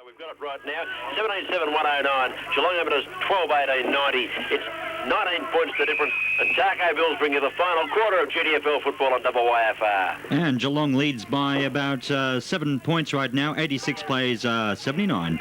We've got it right now. 787-109. Geelong Amateurs 12-18-90. It's 19 points the difference. And Taco Bills bring you the final quarter of GDFL football on WYFR. And Geelong leads by about 7 points right now. 86 plays 79.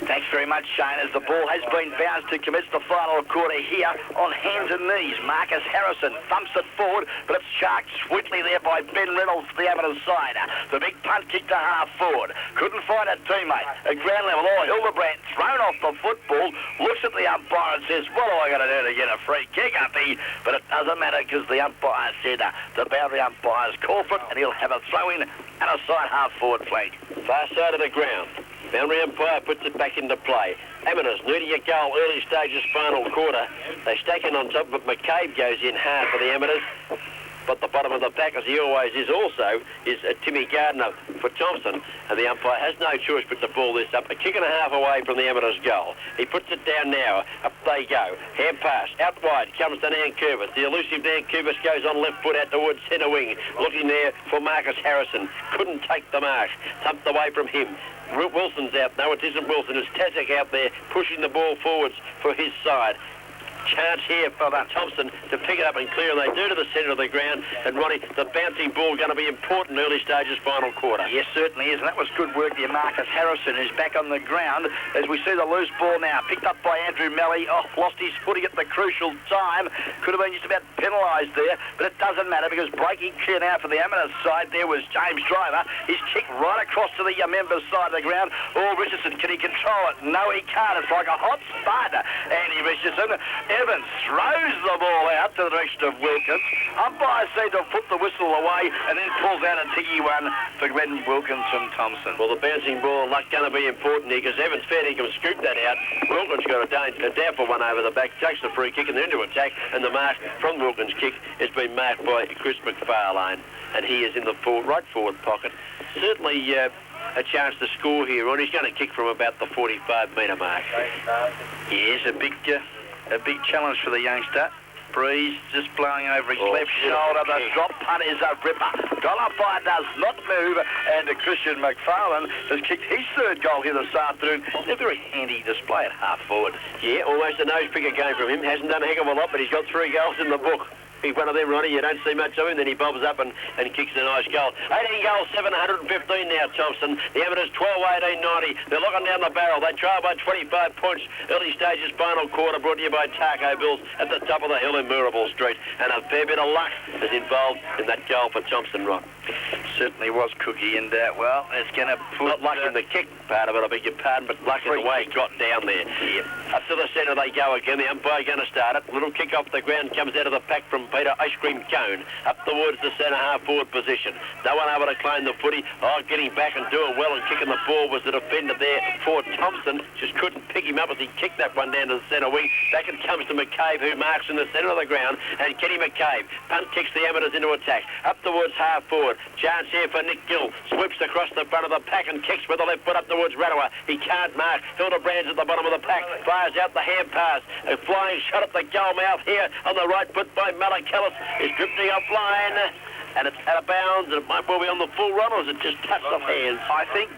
Thanks very much, Shane, as the ball has been bounced to commence the final quarter here on hands and knees. Marcus Harrison thumps it forward, but it's sharked sweetly there by Ben Reynolds to the Amateurs side. The big punt kick to half forward. Couldn't find a teammate. At ground level, Hildebrand thrown off the football, looks at the umpire and says, what am I going to do to get a free kick, umpy? But it doesn't matter because the umpire said the boundary umpire's call for it, and he'll have a throw-in and a side half-forward flank. Far side of the ground. Boundary umpire puts it back into play. Amateurs needing a goal early stages final quarter. They stack in on top, but McCabe goes in hard for the Amateurs. But the bottom of the pack, as he always is also, is Timmy Gardner for Thompson. And the umpire has no choice but to ball this up. A kick and a half away from the Amateurs' goal. He puts it down now. Up they go. Hand pass. Out wide comes to Nankervis. The elusive Nankervis goes on left foot out towards centre wing. Looking there for Marcus Harrison. Couldn't take the mark. Thumped away from him. Wilson's out. No, it isn't Wilson. It's Tasek out there pushing the ball forwards for his side. Chance here for Thompson to pick it up and clear, and they do to the centre of the ground. And Ronnie, the bouncing ball going to be important early stages final quarter. Yes, certainly is, and that was good work there. Marcus Harrison is back on the ground as we see the loose ball now picked up by Andrew Melly. Oh, lost his footing at the crucial time. Could have been just about penalised there, but it doesn't matter because breaking clear now for the Amateurs side there was James Driver. He's kicked right across to the members' side of the ground. Oh, Richardson, can he control it? No, he can't. It's like a hot spud. Andy Richardson. Evans throws the ball out to the direction of Wilkins. Umpire seems to put the whistle away and then pulls out a tiggy one for Glenn Wilkinson Thompson. Well, the bouncing ball luck going to be important here because Evans fair dinkum scooped that out. Wilkins got a downful one over the back, takes the free kick and then into attack, and the mark from Wilkins' kick has been marked by Chris McFarlane, and he is in the right forward pocket. Certainly a chance to score here, and he's going to kick from about the 45-metre mark. Yes, a big challenge for the youngster. Breeze just blowing over his left shoulder. The drop punt is a ripper. Goal umpire does not move, and Christian McFarlane has kicked his third goal here this afternoon. A very handy display at half forward. Yeah, almost a nose picker game from him. Hasn't done a heck of a lot, but he's got 3 goals in the book. He's one of them, Ronnie. You don't see much of him, then he bobs up and kicks a nice goal. 18 goals, 715 now, Thompson. The Amateurs 12-18-90. They're looking down the barrel. They trail by 25 points. Early stages, final quarter, brought to you by Taco Bills at the top of the hill in Moorabool Street. And a fair bit of luck is involved in that goal for Thompson, Ron. Certainly was, Cookie, and, well, it's going to put... Not luck in the kick part of it, I beg your pardon, but luck in the way it got down there. Yeah. Up to the centre they go again. The umpire going to start it. Little kick off the ground, comes out of the pack from Peter Ice Cream Cone. Up towards the centre half-forward position. No one able to claim the footy. Oh, getting back and doing well and kicking the ball was the defender there for Thompson. Just couldn't pick him up as he kicked that one down to the centre wing. Back it comes to McCabe, who marks in the centre of the ground. And Kenny McCabe punt kicks the Amateurs into attack. Up towards half-forward. Chance here for Nick Gill. Sweeps across the front of the pack and kicks with the left foot up towards Radowa. He can't mark. Hildebrand's at the bottom of the pack. Fires out the hand pass. A flying shot at the goal mouth here on the right foot by Malakalis. Is drifting offline. And it's out of bounds, and it might well be on the full run, or is it just touched off hands? I think,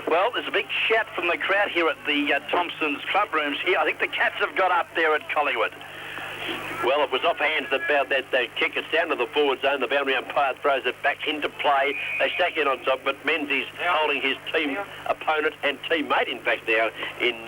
well, there's a big shout from the crowd here at the Thompson's club rooms here. I think the Cats have got up there at Collingwood. Well, it was off hands about that kick. It's down to the forward zone. The boundary umpire throws it back into play. They stack in on top, but Menzies holding his team opponent and teammate, in fact, now in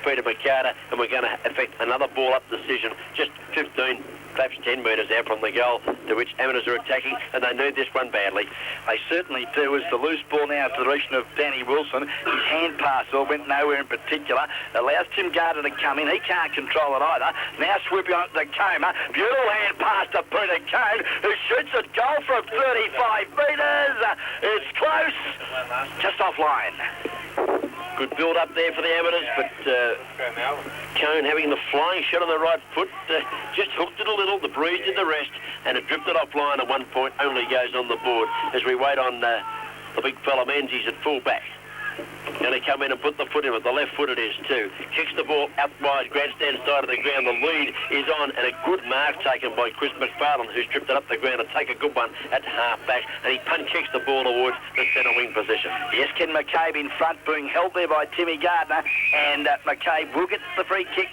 Peter McCarter, and we're going to effect another ball-up decision, just 15, perhaps 10 metres out from the goal, to which Amateurs are attacking, and they need this one badly. They certainly do. As the loose ball now to the direction of Danny Wilson. His hand pass went nowhere in particular. Allows Tim Gardner to come in. He can't control it either. Now swooping on to Comer. Beautiful hand pass to Peter Cone, who shoots a goal from 35 metres. It's close. Just offline. Good build up there for the Amateurs, but Cone having the flying shot on the right foot, just hooked it a little. The Breeze did the rest, and it drifted offline at 1 point. Only goes on the board as we wait on the big fella Menzies at full back. Going to come in and put the foot in with the left foot it is too. Kicks the ball out wide, grandstand side of the ground. The lead is on, and a good mark taken by Chris McFarlane, who's tripped it up the ground to take a good one at half back, and he punt kicks the ball towards the centre wing position. Yes, Ken McCabe in front, being held there by Timmy Gardner, and McCabe will get the free kick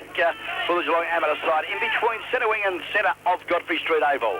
for the Geelong Amateur side in between centre wing and centre of Godfrey Street Oval.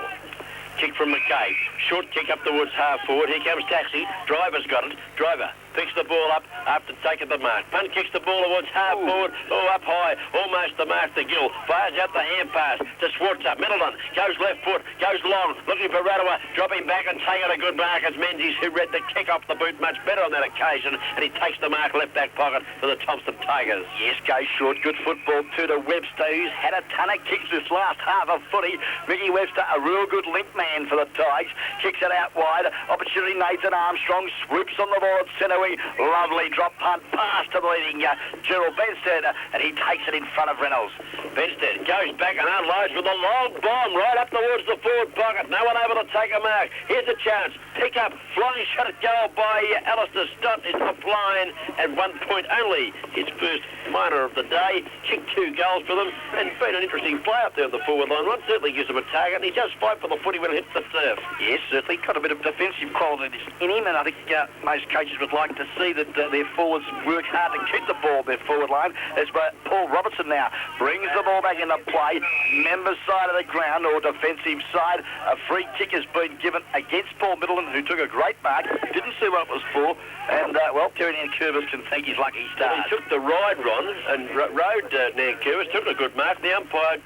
Kick from McCabe. Short kick up towards half forward. Here comes Taxi. Driver's got it. Driver picks the ball up after taking the mark. Punt kicks the ball towards half forward. Oh, up high. Almost the mark to Gill. Fires out the hand pass to Schwarzer. Middleton goes left foot. Goes long. Looking for Radowa. Dropping back and taking a good mark as Menzies, who read the kick off the boot much better on that occasion. And he takes the mark left back pocket for the Thompson Tigers. Yes, goes short. Good football to Webster, who's had a ton of kicks this last half of footy. Mickey Webster, a real good limp man for the Tigers. Kicks it out wide. Opportunity, Nathan Armstrong swoops on the ball at centre wing. Lovely drop punt pass to the leading Gerald Benstead, and he takes it in front of Reynolds. Benstead goes back and unloads with a long bomb right up towards the forward pocket. No one able to take a mark. Here's a chance. Pick up. Flying shot at goal by Alistair Stott is off line at 1 point only. His first minor of the day. Kicked 2 goals for them and been an interesting play up there on the forward line. One certainly gives him a target, and he does fight for the footy when it hits the turf. Yes, certainly got a bit of defensive quality in him, and I think most coaches would like to see that their forwards work hard to keep the ball their forward line. As Paul Robertson now brings the ball back into play. Members side of the ground or defensive side. A free kick has been given against Paul Middleton, who took a great mark. Didn't see what it was for. And, well, Terry Nankervis can thank his lucky stars. He took the ride, Ron, and rode Nankervis, took a good mark. The umpire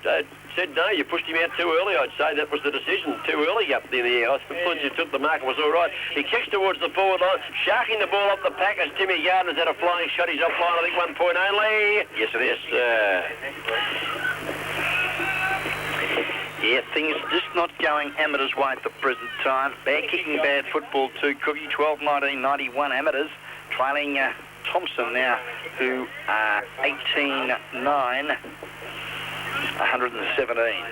said, no, you pushed him out too early. I'd say that was the decision, too early up in the air. I thought you took the mark, it was all right. He kicks towards the forward line, sharking the ball up the pack as Timmy Gardner's had a flying shot. He's offline, I think 1 point only. Yes, it is. Yeah, things just not going Amateurs' way at the present time. Bad kicking, bad football too. Cookie, 12-19-91 Amateurs, trailing Thompson now, who are 18-9, 117.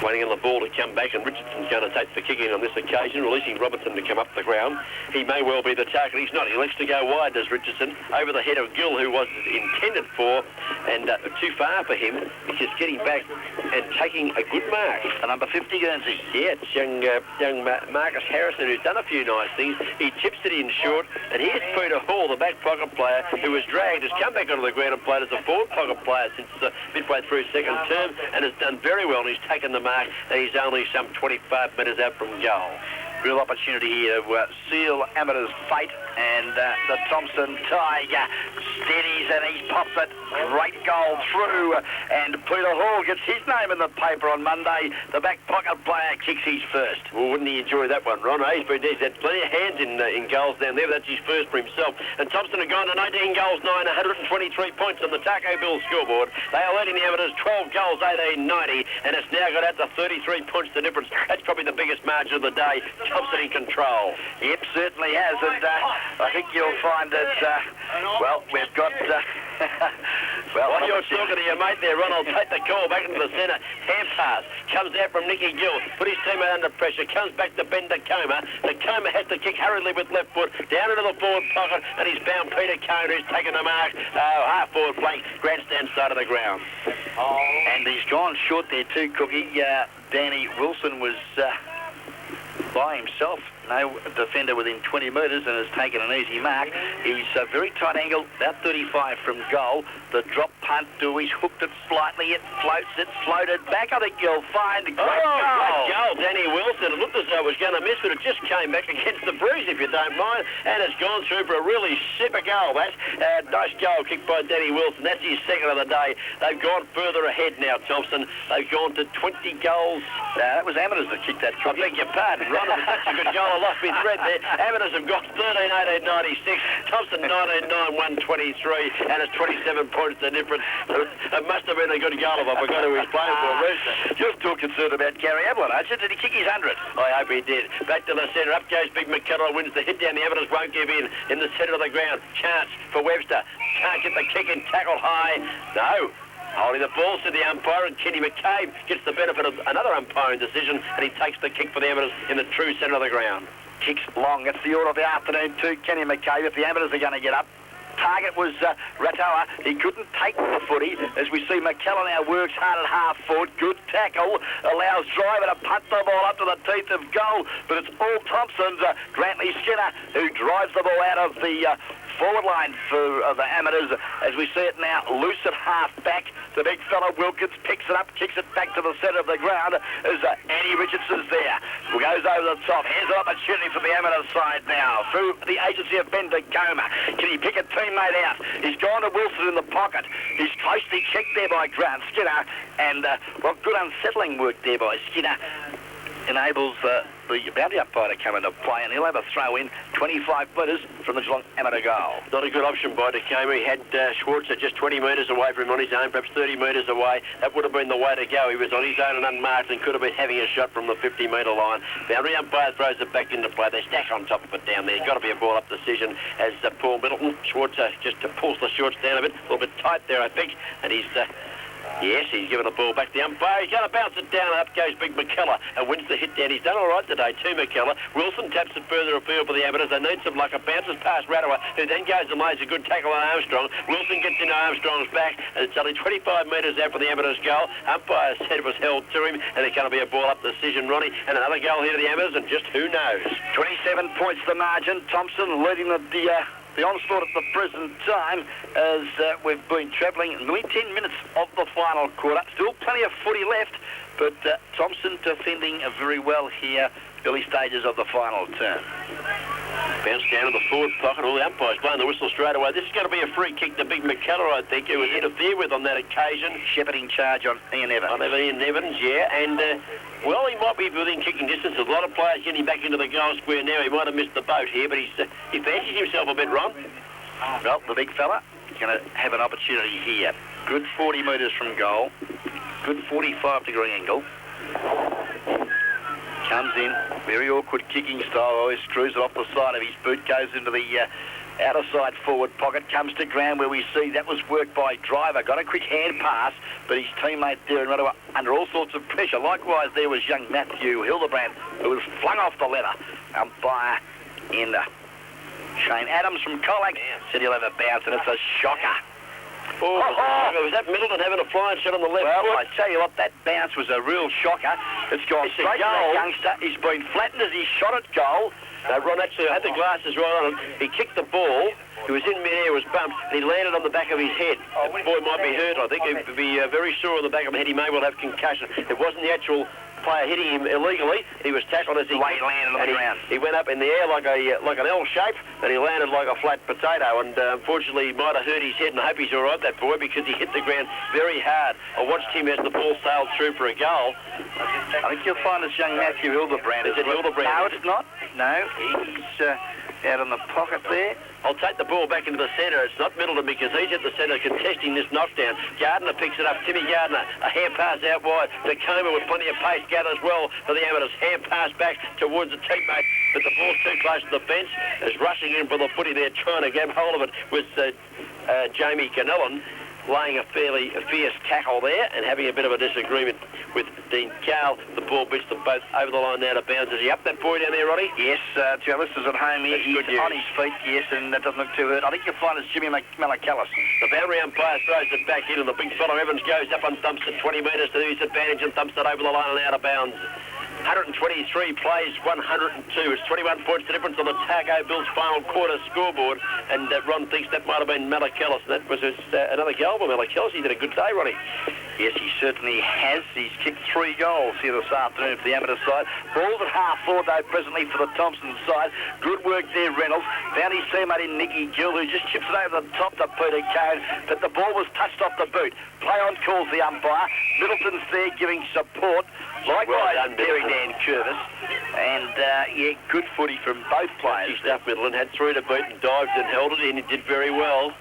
Waiting on the ball to come back, and Richardson's going to take the kick in on this occasion, releasing Robertson to come up the ground. He may well be the target. He's not. He likes to go wide, does Richardson, over the head of Gill, who was intended for, and too far for him. He's just getting back and taking a good mark. The number 50 Guernsey. Yeah, it's young Marcus Harrison, who's done a few nice things. He chips it in short, and here's Peter Hall, the back pocket player, who was dragged, has come back onto the ground and played as a forward pocket player since midway through second term, and has done very well, and he's taken the mark, and he's only some 25 metres out from goal. Real opportunity here to seal Amateurs' fate, and the Thompson Tiger steadies and he pops it. Great goal through, and Peter Hall gets his name in the paper on Monday. The back pocket player kicks his first. Well, wouldn't he enjoy that one, Ron? He's had plenty of hands in goals down there, but that's his first for himself. And Thompson have gone to 19 goals, 123 points on the Taco Bill scoreboard. They are leading the Amateurs 12 goals, 18-90, and it's now got out to 33 points the difference. That's probably the biggest margin of the day. Thompson in control. Yep, certainly has, and I think you'll find that, well, we've got... well, while you're talking to your mate there, Ron, I'll take the call back into the centre. Hand pass comes out from Nicky Gill, put his teammate under pressure, comes back to Ben Tacoma. Tacoma has to kick hurriedly with left foot, down into the forward pocket, and he's found Peter Cone, who's taken the mark, half forward flank, grandstand side of the ground. And he's gone short there too, Cookie. Danny Wilson was by himself. No defender within 20 metres and has taken an easy mark. He's a very tight angle, about 35 from goal. The drop punt to he's hooked it slightly. It floats, it's floated back. I think you'll find a great goal. Great goal, Danny Wilson. It looked as though it was going to miss, but it just came back against the breeze, if you don't mind, and it's gone through for a really super goal. That's nice goal kicked by Danny Wilson. That's his second of the day. They've gone further ahead now, Thompson. They've gone to 20 goals. That was Amateurs that kicked that. I beg your pardon, Ron. It was such a good goal. I lost my thread there. Amateurs have got 13-18-96. Thompson 19-9-123, and it's 27 points the difference. It must have been a good goal if I forgot who he's playing for, Rooster. You're still concerned about Gary Ablett, aren't you? Did he kick his 100? I hope he did. Back to the centre. Up goes Big McCullough, wins the hit down. The Amateurs won't give in the centre of the ground. Chance for Webster. Can't get the kick and tackle high. No. Holding the ball to the umpire, and Kenny McCabe gets the benefit of another umpiring decision, and he takes the kick for the Amateurs in the true centre of the ground. Kicks long. It's the order of the afternoon too, Kenny McCabe. If the Amateurs are going to get up, target was Ratoa. He couldn't take the footy. As we see, McKellar now works hard at half forward. Good tackle. Allows Driver to punt the ball up to the teeth of goal. But it's all Thompson's Grantley Skinner who drives the ball out of the forward line for the Amateurs. As we see it now, loose at half back. The big fella Wilkins picks it up, kicks it back to the centre of the ground as Andy Richardson's there. Goes over the top. Here's an opportunity for the Amateur side now through the agency of Ben Dacoma. Can he pick a teammate out? He's gone to Wilson in the pocket. He's closely checked there by Grant Skinner. And, well, good unsettling work there by Skinner. Enables the boundary umpire to come into play, and he'll have a throw in 25 metres from the Geelong amateur goal. Not a good option by Dacoma. He had Schwartz at just 20 metres away from him on his own, perhaps 30 metres away. That would have been the way to go. He was on his own and unmarked and could have been having a shot from the 50-metre line. Boundary umpire throws it back into play. They stack on top of it down there. Got to be a ball-up decision as Paul Middleton. Schwartz just pulls the shorts down a bit. A little bit tight there, I think. And he's... Yes, he's given the ball back to the umpire. He's going to bounce it down, and up goes Big McKellar and wins the hit down. He's done all right today, too, McKellar. Wilson taps it further afield for the Amateurs. They need some luck. It bounces past Ratoa, who then goes and lays a good tackle on Armstrong. Wilson gets into Armstrong's back, and it's only 25 metres out for the Amateurs' goal. Umpire said it was held to him, and it's going to be a ball-up decision, Ronnie. And another goal here to the Amateurs, and just who knows? 27 points the margin. Thompson leading the onslaught at the present time as we've been travelling nearly 10 minutes of the final quarter. Still plenty of footy left, but Thompson defending very well here, early stages of the final term. Bounce down to the forward pocket. All the umpires blowing the whistle straight away. This is going to be a free kick to Big McKellar, I think, who was interfered with on that occasion. Shepherding charge on Ian Evans. On Ian Evans, yeah. And, well, he might be within kicking distance. There's a lot of players getting back into the goal square now. He might have missed the boat here, but he fancies himself a bit, Ron. Well, the big fella is going to have an opportunity here. Good 40 metres from goal. Good 45-degree angle. Comes in, very awkward kicking style. Always screws it off the side of his boot, goes into the outer side forward pocket, comes to ground where we see that was worked by Driver. Got a quick hand pass, but his teammate there under all sorts of pressure. Likewise, there was young Matthew Hildebrand, who was flung off the leather. Umpire in Shane Adams from Colac said he'll have a bounce, and it's a shocker. Was that Middleton having a flying shot on the left foot? foot? I tell you what, that bounce was a real shocker. It's gone straight to that youngster. He's been flattened as he shot at goal. Ron actually had the glasses right on him. He kicked the ball. He was in mid-air, was bumped, and he landed on the back of his head. The boy might be hurt, I think. He'd be very sore on the back of the head. He may well have concussion. It wasn't the actual player hitting him illegally. He was tackled as he landed on the ground. He went up in the air like an L shape, and he landed like a flat potato. And unfortunately, he might have hurt his head. And I hope he's all right, that boy, because he hit the ground very hard. I watched him as the ball sailed through for a goal. I think you'll find this young Matthew Hildebrand. Is it Hildebrand? No, it's not. No, he's out in the pocket there. I'll take the ball back into the centre. It's not Middleton because he's at the centre contesting this knockdown. Gardner picks it up. Timmy Gardner, a hand pass out wide. Tacoma with plenty of pace gathers well for the Amateurs. Hand pass back towards the teammate, but the ball's too close to the bench. Is rushing in for the footy there, trying to grab hold of it with Jamie Canellan, laying a fairly fierce tackle there and having a bit of a disagreement with Dean Cowell. The ball beats them both over the line now to bounds. Is he up that boy down there, Roddy? Yes, to our listeners at home here, he's on his feet, yes, and that doesn't look too hurt. I think you'll find it's Jimmy Malacallis. The boundary umpire throws it back in, and the big fella Evans goes up and thumps it 20 metres to his advantage and thumps it over the line and out of bounds. 123 plays, 102. It's 21 points the difference on the Targo Bills final quarter scoreboard. And Ron thinks that might have been Malacallis. That was another goal by Malacallis. He did a good day, Ronnie. Yes, he certainly has. He's kicked 3 goals here this afternoon for the amateur side. Ball's at half forward, though, presently for the Thompson side. Good work there, Reynolds. Found his teammate in Nicky Gill, who just chips it over the top to Peter Cone. But the ball was touched off the boot. Play on calls the umpire. Middleton's there giving support. Likewise, well done, Barry Dan Curvis. And, yeah, good footy from both players. Stuff Middleton had 3 to beat and dived and held it in. He did very well.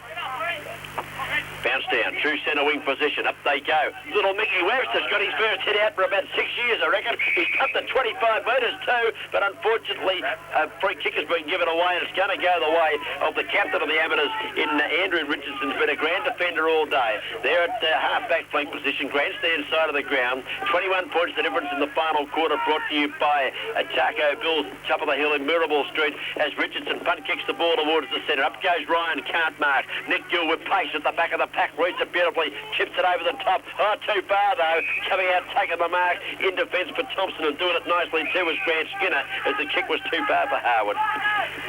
Bounce down, true centre wing position, up they go. Little Mickey Webster's got his first hit out for about 6 years, I reckon. He's cut the 25 metres too, but unfortunately a free kick has been given away and it's going to go the way of the captain of the Amateurs in Andrew Richardson's been a grand defender all day. They're at half-back flank position, grandstand side of the ground. 21 points the difference in the final quarter, brought to you by Taco Bill's top of the hill in Mirabel Street as Richardson punt kicks the ball towards the centre. Up goes Ryan, can't mark. Nick Gill with pace at the back of the pack, reads it beautifully, chips it over the top. Oh, too far though. Coming out, taking the mark in defence for Thompson and doing it nicely too was Grant Skinner as the kick was too far for Harwood.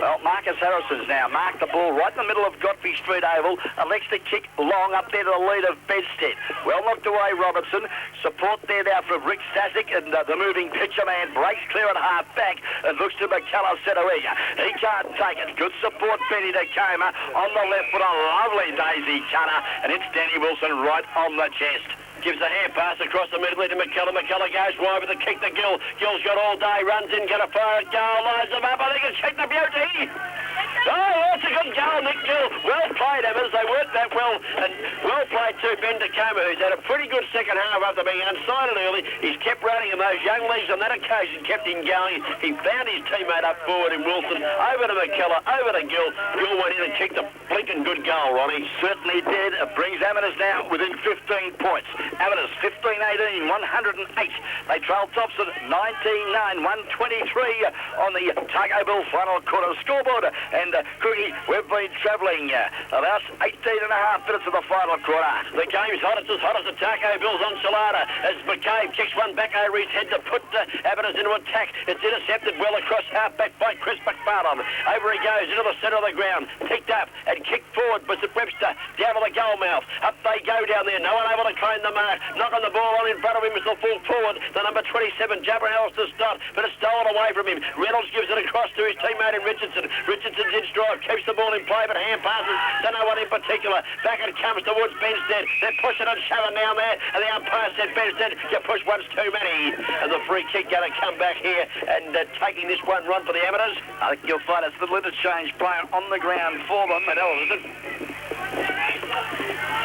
Well, Marcus Harrison's now marked the ball right in the middle of Godfrey Street Oval. Elects to kick long up there to the lead of Bedstead. Well knocked away Robertson. Support there now from Rick Sasic, and the moving pitcher man breaks clear at half back and looks to McCullough Setawega. He can't take it. Good support, Benny Tacoma on the left with a lovely daisy cutter, and it's Danny Wilson right on the chest. Gives a hand pass across the middle to McCullough. McCullough goes wide with the kick to Gill. Gill's got all day, runs in, going to fire at goal, lines them up. I think it's kicked the beauty. Oh, that's a good goal, Nick Gill. Well played, Evans. They worked that well, and well played too, Ben Tacoma, who's had a pretty good second half after being unsighted early. He's kept running, and those young legs on that occasion kept him going. He found his teammate up forward in Wilson, over to McCullough, over to Gill. Gill went in and kicked a blinking good goal, Ronnie. Certainly did. It brings Amateurs now within 15 points. Amateurs 15-18, 108. They trail Thompson 19-9, 123 on the Taco Bill final quarter scoreboard. And Cookie, we've been travelling about 18 and a half minutes of the final quarter. The game's hot. It's as hot as the Taco Bill's enchilada as McCabe kicks one back over his head to put Amateurs into attack. It's intercepted well across half-back by Chris McFarlane. Over he goes into the centre of the ground. Picked up and kicked forward by Webster down to the goal mouth. Up they go down there. No one able to claim the mark. Knocking the ball on in front of him as the full forward. The number 27, Jabber Alistair Stott, but it's stolen away from him. Reynolds gives it across to his teammate in Richardson. Richardson's in stride, keeps the ball in play, but hand passes. Don't know what in particular. Back it comes towards Benstead. They're pushing and shoving down there, and the umpire said, Benstead, you push once too many. And the free kick going to come back here and taking this one run for the Amateurs. I think you'll find it's the interchange player on the ground for them. Is it?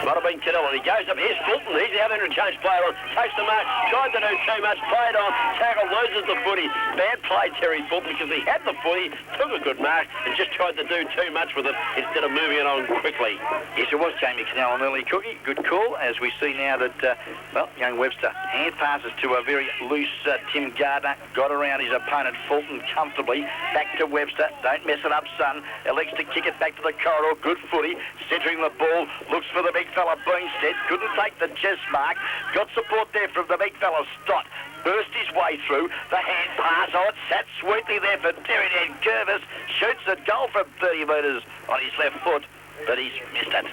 Might have been Cadell, and he goes up. Here's Fulton. He's the other interchange player on. Takes the mark. Tried to do too much. Played on. Tackle, loses the footy. Bad play, Terry Fulton, because he had the footy, took a good mark, and just tried to do too much with it instead of moving it on quickly. Yes, it was Jamie Cannell, an early Cookie. Good call, as we see now that, well, young Webster hand passes to a very loose Tim Gardner. Got around his opponent, Fulton, comfortably. Back to Webster. Don't mess it up, son. Elects to kick it back to the corridor. Good footy. Centering the ball. Looks for the big fella, Beenstead. Couldn't take the chest mark. Got support there from the big fella, Stott. Burst his way through. The hand pass. Oh, it sat sweetly there for Terry Dan Curvis. Shoots a goal from 30 metres on his left foot, but he's missed it.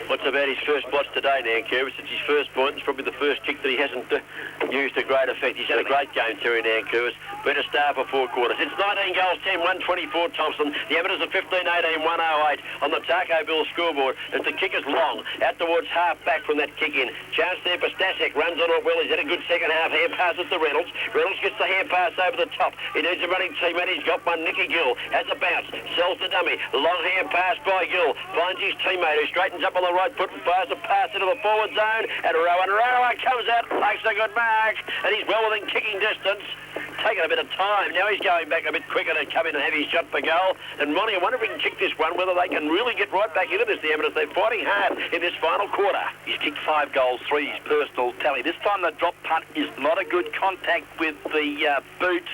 What's about his first blotch today, Dan Curvis? It's his first point. It's probably the first kick that he hasn't used to great effect. He's had a great game, Terry Dan Curvis. Been a star for 4 quarters. It's 19 goals, 10, 124 Thompson. The Amateurs are 15-18, 108 on the Taco Bill scoreboard as the kick is long. Out towards half-back from that kick in. Chance there for Stasek. Runs on it well. He's had a good second half. Hand passes to Reynolds. Reynolds gets the hand pass over the top. He needs a running teammate. He's got one. Nicky Gill has a bounce. Sells the dummy. Long hand pass by Gill. Finds his teammate who straightens up on the right foot and fires a pass into the forward zone. And Rowan comes out, makes a good mark, and he's well within kicking distance. Taking a bit of time. Now he's going back a bit quicker to come in and have his shot for goal. And Ronnie, I wonder if he can kick this one, whether they can really get right back into this, the Amateurs. They're fighting hard in this final quarter. He's kicked 5 goals, 3 his personal tally. This time the drop punt is not a good contact with the boot.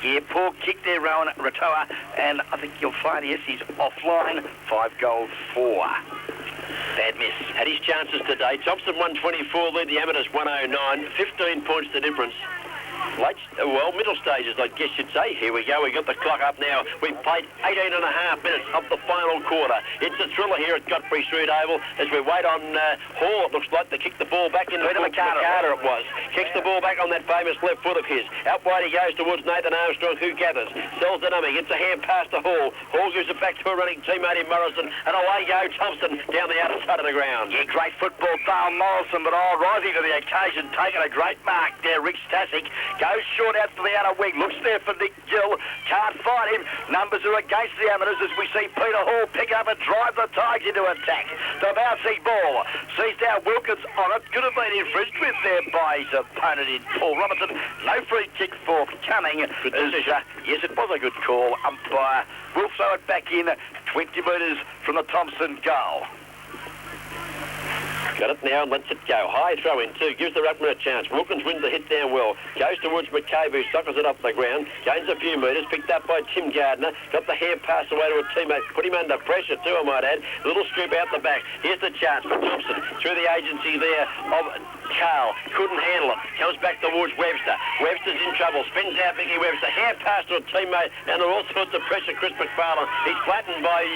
Yeah, poor kick there, Rowan Ratoa, and I think you'll find, yes, he's offline. 5 goals, 4. Bad miss. Had his chances today. Thompson 124, lead the Amateurs 109. 15 points the difference. Late, well, middle stages, I guess you'd say. Here we go. We got the clock up now. We've played 18 and a half minutes of the final quarter. It's a thriller here at Godfrey Street Oval as we wait on Hall. It looks like they kick the ball back into McCarter. It was. Kicks the ball back on that famous left foot of his. Out wide he goes towards Nathan Armstrong, who gathers. Sells the dummy. Gets a hand pass to Hall. Hall gives it back to a running teammate in Morrison. And away go Thompson down the outside of the ground. Yeah, great football, Dale Morrison, but rising to the occasion, taking a great mark there, Rick Stasek. Goes short out to the outer wing. Looks there for Nick Gill. Can't find him. Numbers are against the amateurs as we see Peter Hall pick up and drive the Tigers into attack. The bouncing ball. Sees now Wilkins on it. Could have been infringed with there by his opponent in Paul Robertson. No free kick forthcoming. Yes, it was a good call. Umpire will throw it back in 20 metres from the Thompson goal. Got it now and lets it go. High throw in too. Gives the ruckman a chance. Wilkins wins the hit down well. Goes towards McCabe who suckers it up the ground. Gains a few metres. Picked up by Tim Gardner. Got the hair passed away to a teammate. Put him under pressure too, I might add. Little scoop out the back. Here's the chance for Thompson. Through the agency there of Carl. Couldn't handle it. Comes back towards Webster. Webster's in trouble. Spins out Vicky Webster. Hair passed to a teammate. And there are all sorts of pressure. Chris McFarlane. He's flattened by,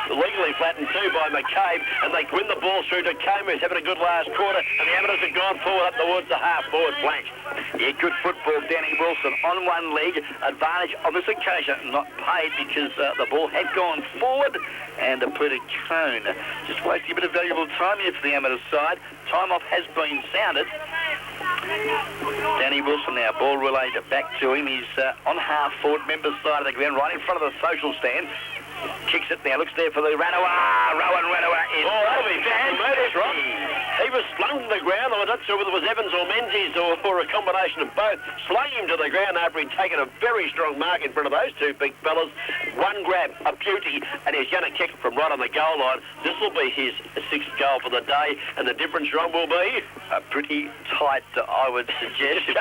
legally flattened too by McCabe. And they win the ball through to Comer, who's having a good last quarter. And the amateurs have gone forward up towards the half-forward flank. Yeah, good football. Danny Wilson on one leg. Advantage on this occasion. Not paid because the ball had gone forward. And Peter Cone just wasting a bit of valuable time here for the amateur side. Time off has been sounded. Danny Wilson now, ball relayed back to him. He's on half-forward members' side of the ground, right in front of the social stand. Kicks it now, looks there for the Ranoa. Rowan Ranoa in. Oh, that'll be fantastic, Ron. He was slung to the ground. I'm not sure whether it was Evans or Menzies or a combination of both. Slung him to the ground after he'd taken a very strong mark in front of those two big fellas. One grab, a beauty, and he's going to kick it from right on the goal line. This will be his sixth goal for the day, and the difference, Ron, will be pretty tight, I would suggest. Just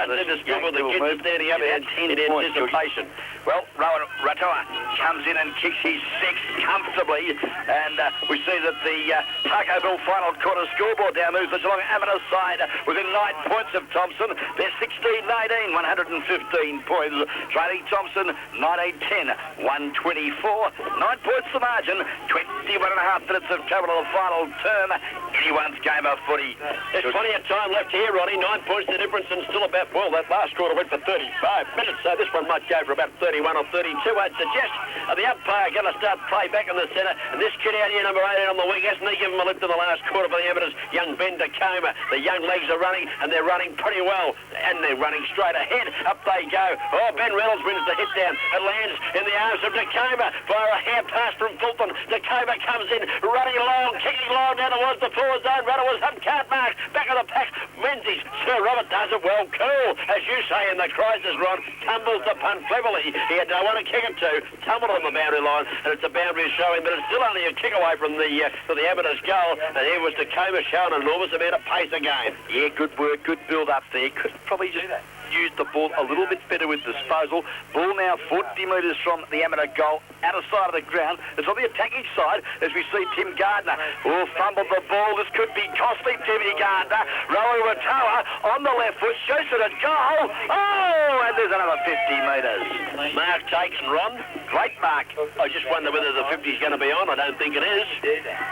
with the kids standing up in anticipation. Well, Rowan Ratoa comes in and kicks his sixth comfortably, and we see that the Taco-Ville final quarter scoreboard now moves the Geelong amateur side within 9 points of Thompson. They're 16-18, 115 points. Trailing Thompson, 19-10, 124. 9 points the margin, 21.5 minutes of travel to the final term. Anyone's game of footy. There's plenty of time left here, Ronnie. 9 points the difference, and still about, well, that last quarter went for 35 minutes, so this one might go for about 31 or 32, I'd suggest. The umpire going to start play back in the centre, and this kid out here, number 18 on the wing, hasn't he given him a lift in the last quarter for the amateurs? Young Ben Tacoma. The young legs are running, and they're running pretty well, and they're running straight ahead. Up they go. Oh, Ben Reynolds wins the hit down. It lands in the arms of Tacoma via a hair pass from Fulton. Tacoma comes in, running along, kicking long down towards the forward zone. Runner was up, can't mark. Back of the pack, Menzies. Sir Robert does it well. Cool, as you say in the crisis, Ron. Tumbles the punt cleverly. He had no one to kick it to. Tumbled on the boundary line, and it's a boundary showing, but it's still only a kick away from the amateurs goal. And here was Tacoma showing an enormous amount of pace again. Yeah, good work, good build up there. Could probably just use the ball a little bit better with disposal. Ball now 40 metres from the amateur goal, out of sight of the ground. It's on the attacking side as we see Tim Gardner. Oh, fumbled the ball. This could be costly, Timmy Gardner. Rowan Ratoa on the left foot, shoots it at goal. Oh, and there's another 50 metres. Mark taken, Ron. Great mark. I just wonder whether the 50's going to be on. I don't think it is.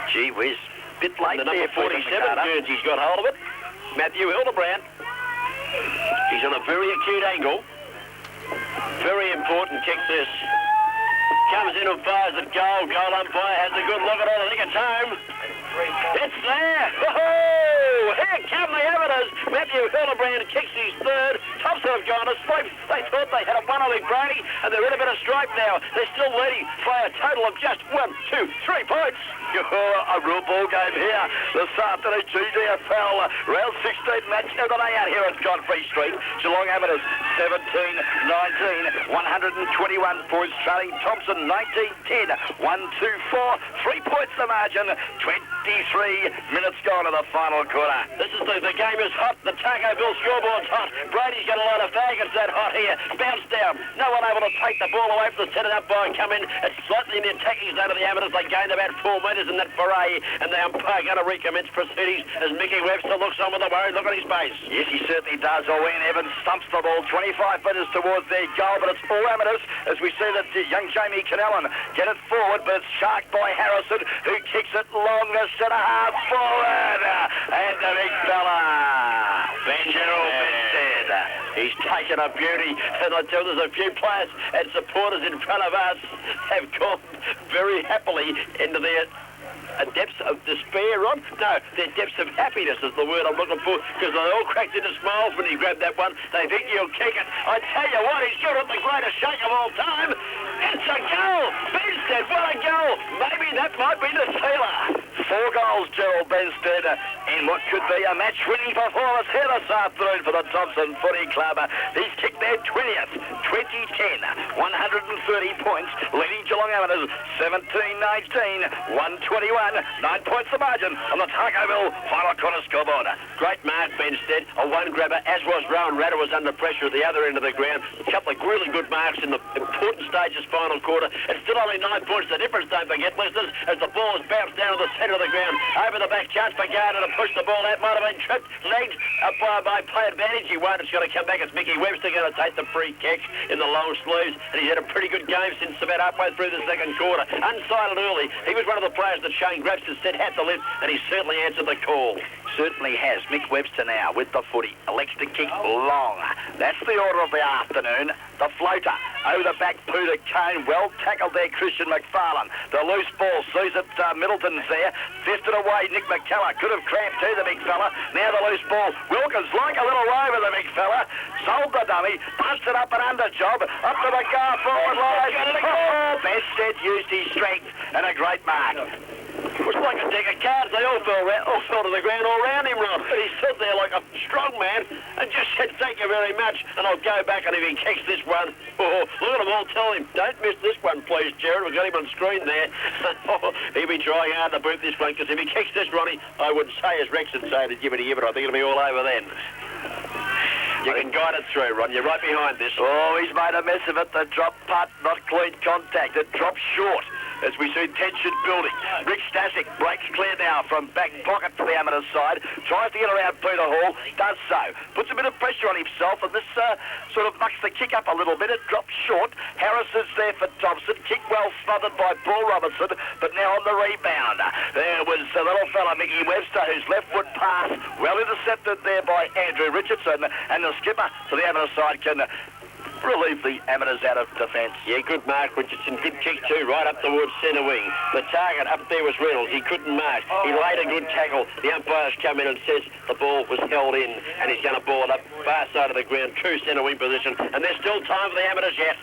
Gee whiz. Bit late the number there, 47, Guernsey's got hold of it. Matthew Hildebrand. He's on a very acute angle. Very important kick this. Comes in and fires at goal. Goal umpire has a good look at it. I think it's home. It's there. Oh, here come the amateurs. Matthew Hildebrand kicks his third. Thompson have gone to sleep. They thought they had a one on Big Brady, and they're in a bit of stripe now. They're still leading by a total of just 1, 2, 3 points. A real ball game here this afternoon. GDFL round 16 match of the day out here at Godfrey Street. Geelong Amateurs 17-19, 121 points. Trailing Thompson 19-10, 1-2-4, 3 points the margin. 23 minutes gone to the final quarter. This is the game is hot. The Taco-Ville scoreboard's hot. Brady's got a lot of faggots that hot here. Bounce down. No one able to take the ball away from the centre up by come in. It's slightly in the attacking zone of the amateurs. They gained about 4 metres in that foray, and the umpire going to recommence proceedings as Mickey Webster looks on with a worried look on his face. Yes, he certainly does. Owen Evans stumps the ball 25 metres towards their goal, but it's all amateurs as we see that young Jamie Canellan get it forward, but it's sharked by Harrison, who kicks it long to centre half forward, and the big fella, Gerald Benstead. He's taken a beauty, and I tell you, there's a few players and supporters in front of us have gone very happily into their depths of despair, Ron? No, they're depths of happiness is the word I'm looking for, because they all cracked into smiles when he grabbed that one. They think he'll kick it. I tell you what, he's given it the greatest shake of all time. It's a goal! Benstead, what a goal! Maybe that might be the sealer. 4 goals, Gerald Benstead, in what could be a match-winning performance here this afternoon for the Thompson Footy Club. He's kicked their 20th, 2010, 130 points, leading Geelong Amateurs 17-19, 121, 9 points the margin on the Targoville final corner scoreboard. Great mark, Benstead, a one grabber, as was Rowan Ratter, was under pressure at the other end of the ground. A couple of really good marks in the important stages final quarter. It's still only 9 points. The difference, don't forget, listeners, as the ball is bounced down to the centre of the ground. Over the back, chance for Gardner to push the ball out. Might have been tripped, legged up by play advantage. He won't. It's going to come back. It's Mickey Webster going to take the free kick in the long sleeves. And he's had a pretty good game since about halfway through the second quarter. Unsighted early. He was one of the players that Shane Grabster said had to lift, and he certainly answered the call. Certainly has. Mick Webster now with the footy. Elects to kick long. That's the order of the afternoon. The floater over the back, Peter Kane. Well tackled there, Christian McFarlane. The loose ball sees it. Middleton's there. Fisted away, Nick McKellar. Could have cramped too, the big fella. Now the loose ball. Wilkins like a little rover, the big fella. Sold the dummy. Busted up an under job. Up to the car forward line. Oh, Benstead used his strength and a great mark. It was like a deck of cards. They all fell to the ground all round him, Ron. But he stood there like a strong man and just said, thank you very much. And I'll go back, and if he kicks this one, look at them all tell him, don't miss this one, please, Jared. We've got him on screen there. He'll be trying hard to boot this one, because if he kicks this, Ronnie, I would say, as Rex would say, to give it, I think it'll be all over then. You can guide it through, Ron. You're right behind this. Oh, he's made a mess of it. The drop putt, not clean contact. It drops short as we see tension building. Rick Stasic breaks clear now from back pocket to the amateur side. Tries to get around Peter Hall. Does so. Puts a bit of pressure on himself, and this sort of mucks the kick up a little bit. It drops short. Harrison's there for Thompson. Kick well smothered by Paul Robinson, but now on the rebound. There was the little fella, Mickey Webster, whose left foot pass well intercepted there by Andrew Richardson, and the skipper to the amateur side can relieve the amateurs out of defence. Yeah, good mark, Richardson. Good kick too, right up towards centre wing. The target up there was Reynolds. He couldn't mark. He laid a good tackle. The umpires come in and says the ball was held in, and he's going to ball it up far side of the ground, true centre wing position. And there's still time for the amateurs yet.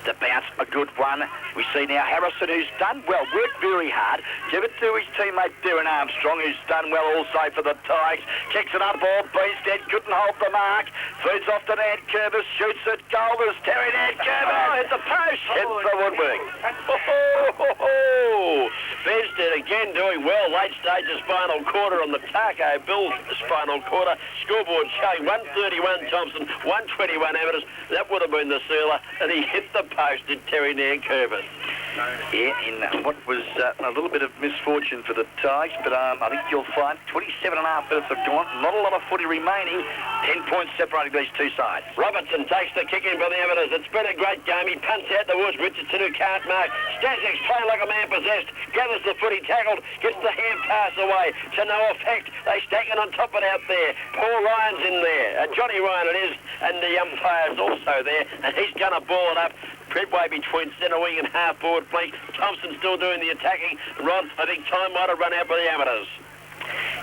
To bounce, a good one. We see now Harrison, who's done well, worked very hard. Give it to his teammate Darren Armstrong, who's done well also for the Tigers. Kicks it up, ball, Benstead couldn't hold the mark. Feeds off to Ned Curvis, shoots at goal. There's Terry Ned Curvis. Oh, hit the post. Hit the woodwork. Benstead again doing well. Late stages final quarter on the Tarko Bills final quarter. Scoreboard showing 131 Thompson, 121 Amateurs. That would have been the sealer. And he hit the post, did Terry Nairn Curvis. Yeah, in what was a little bit of misfortune for the Tigers, but I think you'll find 27 and a half minutes have gone. Not a lot of footy remaining. 10 points separating these two sides. Robertson takes the kick in by the Amateurs. It's been a great game. He punts out towards Richardson, who can't mark. Stasic's playing like a man possessed. Gathers the footy, tackled, gets the hand pass away. To no effect. They stack it on top of it out there. Paul Ryan's in there. Johnny Ryan it is, and the umpire's also there, and he's going to ball it up. Midway between centre wing and half forward flank. Thompson still doing the attacking. Ron, I think time might have run out by the Amateurs.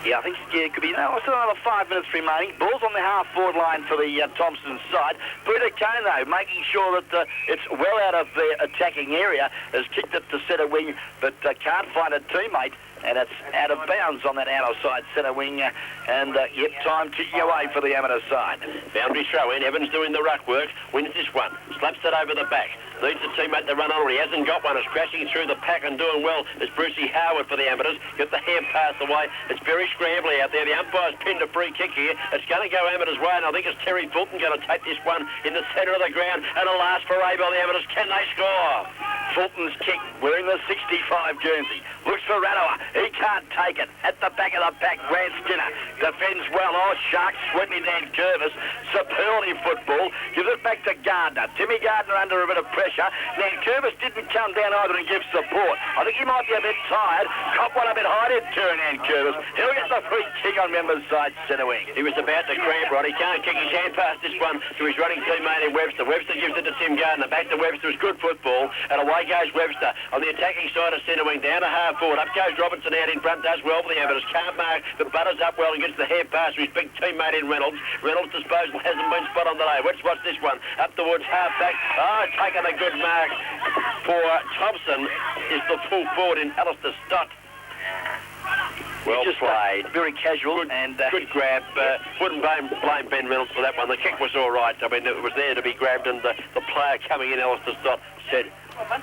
Yeah, I think it could be still another 5 minutes remaining. Ball's on the half-forward line for the Thompson side. Peter Kane, though, making sure that it's well out of the attacking area, has kicked it to centre wing, but can't find a teammate. And it's out of bounds on that outside centre wing. Time ticking away for the amateur side. Boundary throw in. Evans doing the ruck work. Wins this one. Slaps it over the back. Leads the teammate to run on. He hasn't got one. It's crashing through the pack and doing well. It's Brucey Howard for the Amateurs. Get the hand pass away. It's very scrambly out there. The umpire's pinned a free kick here. It's going to go Amateurs' way, and I think it's Terry Fulton going to take this one in the centre of the ground. And a last foray by the Amateurs. Can they score? Fulton's kick, wearing the 65 jersey. Looks for Ranoa. He can't take it. At the back of the pack, Grant Skinner defends well. Oh, Sharks sweeping Dan Curvis. Superlative football. Gives it back to Gardner. Timmy Gardner under a bit of pressure. pressure. Nankervis didn't come down either and give support. I think he might be a bit tired. Cop one a bit high, did Kieran Nankervis. He'll get the free kick on members' side centre wing. He was about to cramp, Rod. He can't kick his hand past this one to his running teammate in Webster. Webster gives it to Tim Gardner. Back to Webster. It's good football. And away goes Webster on the attacking side of centre wing. Down to half forward. Up goes Robertson out in front. Does well for the Amateurs. Can't mark, but butters up well and gets the hand pass to his big teammate in Reynolds. Reynolds' disposal hasn't been spot on the day. Let's watch this one. Up towards half back. Oh, taking a good mark for Thompson is the full forward in Alistair Stott. Well just played. Very casual Good, and good grab. Wouldn't blame Ben Reynolds for that one. The kick was all right. I mean, it was there to be grabbed, and the player coming in, Alistair Stott, said,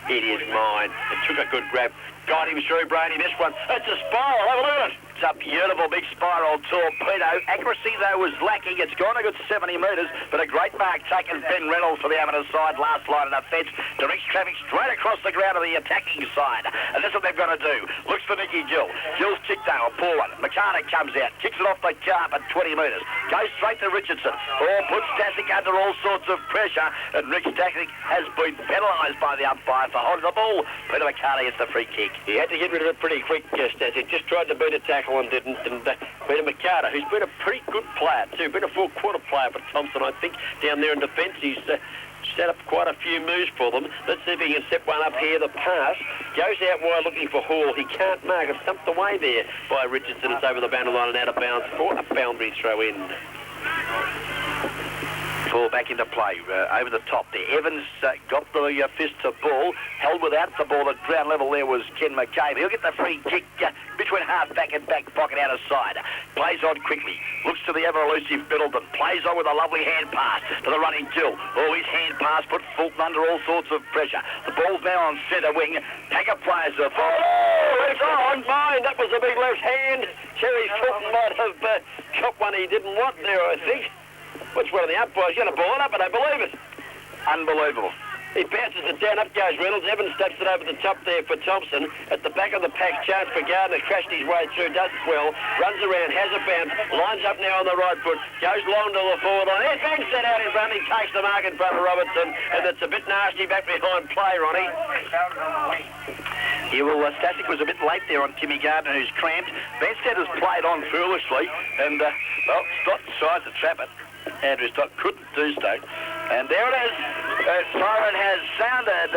"It is mine." It took a good grab. Got him through, Brady. This one, it's a spiral. Have a look at it. It's a beautiful big spiral torpedo. Accuracy, though, was lacking. It's gone a good 70 metres, but a great mark taken. Ben Reynolds for the amateur side, last line of defence. Directs traffic straight across the ground to the attacking side. And that's what they've got to do. Looks for Nicky Gill. Gill's kick, though, a poor one. McCarter comes out, kicks it off the carpet, 20 metres. Goes straight to Richardson. Puts Stasic under all sorts of pressure. And Rick Stasic has been penalised by the umpire for holding the ball. Peter McCarter gets the free kick. He had to get rid of it pretty quick, Stasic. Just tried to beat a tackle and didn't. And Peter McCarter, who's been a pretty good player too, been a full-quarter player for Thompson, I think, down there in defence. He's set up quite a few moves for them. Let's see if he can set one up here. The pass goes out wide looking for Hall. He can't mark it. Stumped away there by Richardson. It's over the boundary line and out of bounds for a boundary throw in. Ball back into play, over the top there. Evans got the fist to ball, held without the ball. At ground level there was Ken McCabe. He'll get the free kick between half back and back pocket out of side. Plays on quickly, looks to the ever-elusive Middleton. Plays on with a lovely hand pass to the running Gill. Oh, his hand pass put Fulton under all sorts of pressure. The ball's now on centre wing. Taker players are oh, it's on. Mine, that was a big left hand. Terry Fulton might have got one he didn't want there, I think. Which one of the umpires got a ball up, and I believe it. Unbelievable. He bounces it down, up goes Reynolds. Evans steps it over the top there for Thompson. At the back of the pack, chance for Gardner. Crashed his way through, does it well. Runs around, has a bounce. Lines up now on the right foot. Goes long to the forward line. There's Ben set out in front. He takes the mark in front of Robertson. And it's a bit nasty back behind play, Ronnie. Yeah, well, Stasic was a bit late there on Timmy Gardner, who's cramped. Benstead has played on foolishly. And, well, Stott decides to trap it. Andrew Stott couldn't do so. And there it is. Siren has sounded.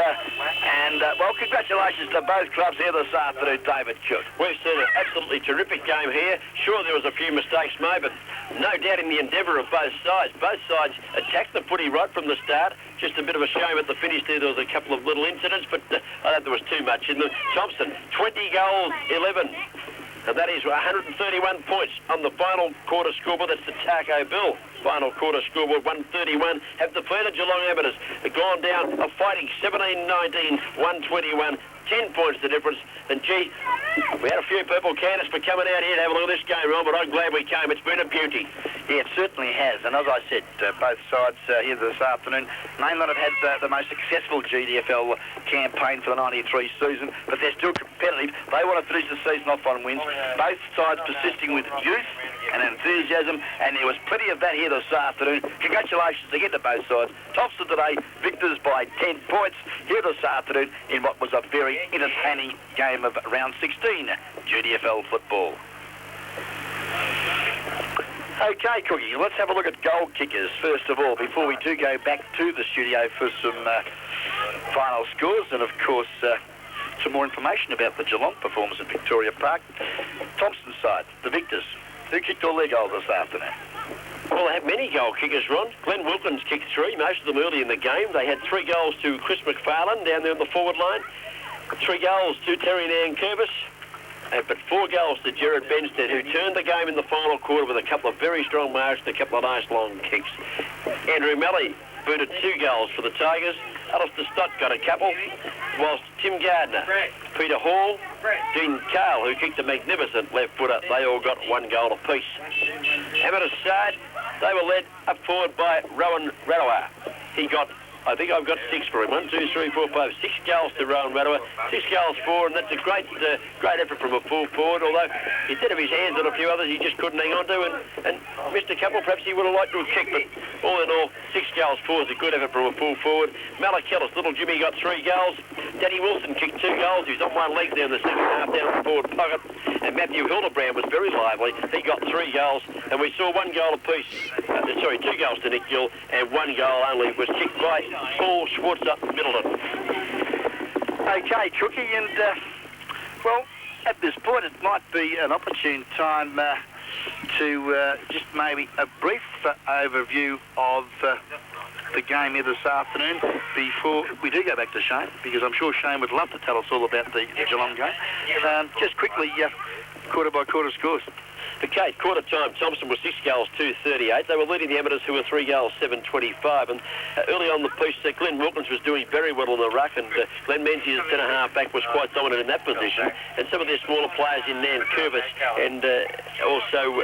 Well, congratulations to both clubs here this afternoon, David Cook. We've seen an absolutely terrific game here. Sure, there was a few mistakes made, but no doubt in the endeavour of both sides. Both sides attacked the footy right from the start. Just a bit of a shame at the finish there. There was a couple of little incidents, but I don't think there was too much in them. Thompson, 20 goals, 11. And that is 131 points on the final quarter scoreboard. That's the Taco Bill final quarter scoreboard. 131 have defeated Geelong Amateurs. They've gone down a fighting 17-19, 121. 10 points the difference. And gee, we had a few people can us for coming out here to have a look at this game, Ron, but I'm glad we came. It's been a beauty. Yeah, it certainly has. And as I said, both sides here this afternoon may not have had the most successful GDFL campaign for the 93 season, but they're still competitive. They want to finish the season off on wins. Both sides persisting with youth and enthusiasm, and there was plenty of that here this afternoon. Congratulations again to both sides. Thompson today, victors by 10 points here this afternoon in what was a very entertaining game of round 16 GDFL football. Okay, Cookie, let's have a look at goal kickers first of all before we do go back to the studio for some final scores and, of course, some more information about the Geelong performance at Victoria Park. Thompson's side, the victors. Who kicked all their goals this afternoon? Well, they had many goal kickers, Ron. Glenn Wilkins kicked 3, most of them early in the game. They had 3 goals to Chris McFarlane down there on the forward line. 3 goals to Terry Nankervis. But 4 goals to Gerard Benstead, who turned the game in the final quarter with a couple of very strong marks and a couple of nice long kicks. Andrew Melly booted 2 goals for the Tigers. Alistair Stott got a couple, whilst Tim Gardner, Peter Hall, Dean Cale, who kicked a magnificent left footer, they all got 1 goal apiece. Amateur side, they were led up forward by Rowan Radowa. He got I think I've got 6 for him. 1, 2, 3, 4, 5, 6 goals to Rowan Radowa, 6 goals for, and that's a great effort from a full forward, although he did have his hands on a few others he just couldn't hang on to and missed a couple. Perhaps he would have liked to have kicked, but all in all, 6 goals for is a good effort from a full forward. Malachillis, little Jimmy got 3 goals. Danny Wilson kicked 2 goals. He was on one leg there in the second half down the forward pocket. And Matthew Hildebrand was very lively. He got 3 goals, and we saw 1 goal apiece. 2 goals to Nick Gill, and 1 goal only was kicked by Paul Schwartzer Middleton. Okay, Cookie, and well, at this point it might be an opportune time to just maybe a brief overview of the game here this afternoon before we do go back to Shane, because I'm sure Shane would love to tell us all about the Geelong game. Just quickly, quarter by quarter scores. Okay, quarter time, Thompson was 6 goals, 2.38. They were leading the amateurs, who were 3 goals, 7.25. And early on the piece, Glenn Wilkins was doing very well in the ruck, and Glenn Menzies, centre half-back, was quite dominant in that position. And some of their smaller players in Nan Curvis and also,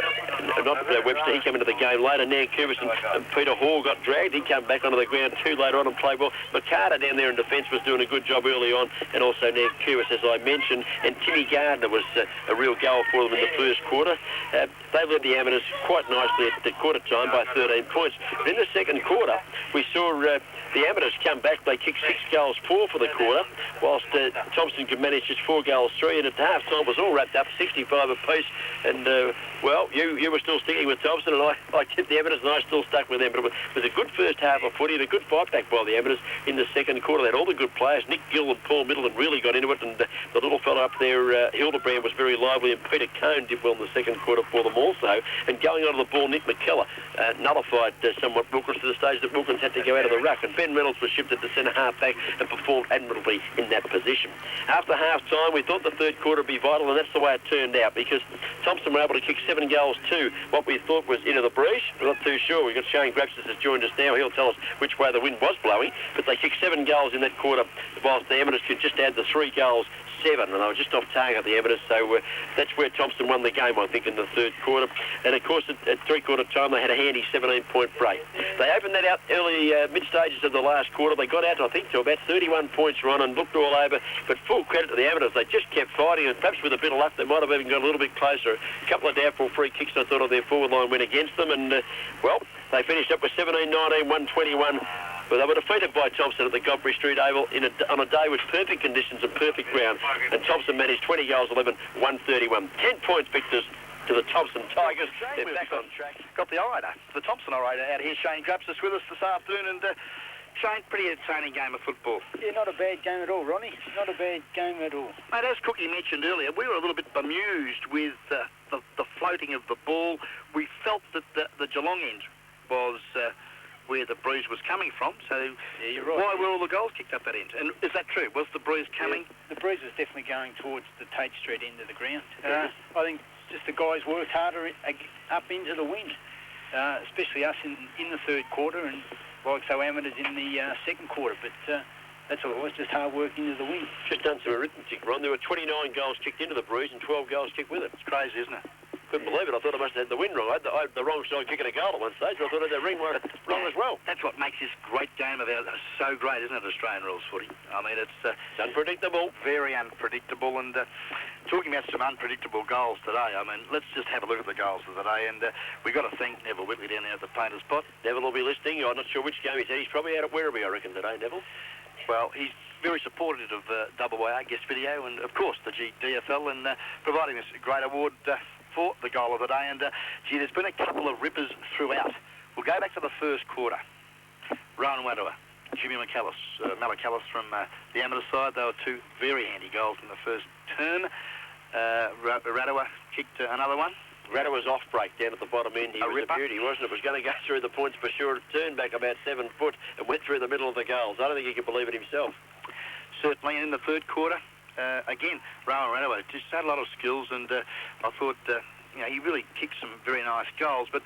not Webster, he came into the game later. Nan Curvis and Peter Hall got dragged. He came back onto the ground too later on and played well. McCarter down there in defence was doing a good job early on, and also Nan Curvis, as I mentioned. And Timmy Gardner was a real goal for them in the first quarter. They led the amateurs quite nicely at the quarter time by 13 points. But in the second quarter, we saw the amateurs come back. They kicked 6 goals, 4 for the quarter, whilst Thompson could manage just 4 goals, 3. And at half time, it was all wrapped up, 65 apiece. And, well, you were still sticking with Thompson, and I tipped the amateurs, and I still stuck with them. But it was a good first half of footy and a good fight back by the amateurs in the second quarter. They had all the good players. Nick Gill and Paul Middleton really got into it, and the little fella up there, Hildebrand, was very lively, and Peter Cone did well in the second quarter for them also. And going on to the ball, Nick McKellar nullified somewhat Wilkins to the stage that Wilkins had to go out of the ruck, and Ben Reynolds was shifted to centre half-back and performed admirably in that position. After half-time, we thought the third quarter would be vital, and that's the way it turned out, because Thompson were able to kick 7 goals to what we thought was into the breeze. We're not too sure. We've got Shane Grapsis has joined us now. He'll tell us which way the wind was blowing, but they kicked 7 goals in that quarter, whilst the amateurs could just add the 3 goals, 7, and they were just off target, the amateurs, so that's where Thompson won the game, I think, in the third quarter. And, of course, at three-quarter time, they had a handy 17-point break. They opened that out early, mid-stages of the last quarter. They got out, I think, to about 31 points run and looked all over, but full credit to the amateurs. They just kept fighting, and perhaps with a bit of luck, they might have even got a little bit closer. A couple of doubtful free kicks, I thought, on their forward line went against them, and, well, they finished up with 17-19, 121. But they were defeated by Thompson at the Godfrey Street Oval on a day with perfect conditions and perfect ground. And Thompson managed 20 goals, 11, 131. 10 points victors to the Thompson Tigers. They're back on track. Got the orator, the Thompson orator out here. Shane Grapsis with us this afternoon. And Shane, pretty entertaining game of football. Yeah, not a bad game at all, Ronnie. Not a bad game at all. Mate, as Cookie mentioned earlier, we were a little bit bemused with the floating of the ball. We felt that the Geelong end was where the breeze was coming from, so yeah, you're right. Why were all the goals kicked up that end? And is that true? Was the breeze coming? Yeah, the breeze was definitely going towards the Tate Street end of the ground. I think just the guys worked harder up into the wind, especially us in the third quarter, and like so amateurs in the second quarter. But that's all it was, just hard work into the wind. Just done some arithmetic, Ron. There were 29 goals kicked into the breeze and 12 goals kicked with it. It's crazy, isn't it? Couldn't believe it. I thought I must have had the wind wrong. I had the wrong side kicking a goal at one stage, but I thought I had the ring wrong as well. That's what makes this great game of ours so great, isn't it, Australian rules footy? I mean, it's unpredictable. Very unpredictable. And talking about some unpredictable goals today, I mean, let's just have a look at the goals of the day. And we've got to thank Neville Whitley down there at the painter's spot. Neville will be listening. I'm not sure which game he's at. He's probably out at Werribee, I reckon, today, Neville. Well, he's very supportive of WAR guest video and, of course, the GDFL, and providing this great award for the goal of the day. And, gee, there's been a couple of rippers throughout. We'll go back to the first quarter. Rowan Radowa, Jimmy Malachillis from the amateur side. They were 2 very handy goals in the first term. Radowa kicked another one. Radowa's off break down at the bottom end. He was a beauty, wasn't it? It was going to go through the points for sure. It turned back about 7 foot and went through the middle of the goals. I don't think he could believe it himself. Certainly in the third quarter. Again, Rowan Radowa just had a lot of skills, and I thought, he really kicked some very nice goals. But,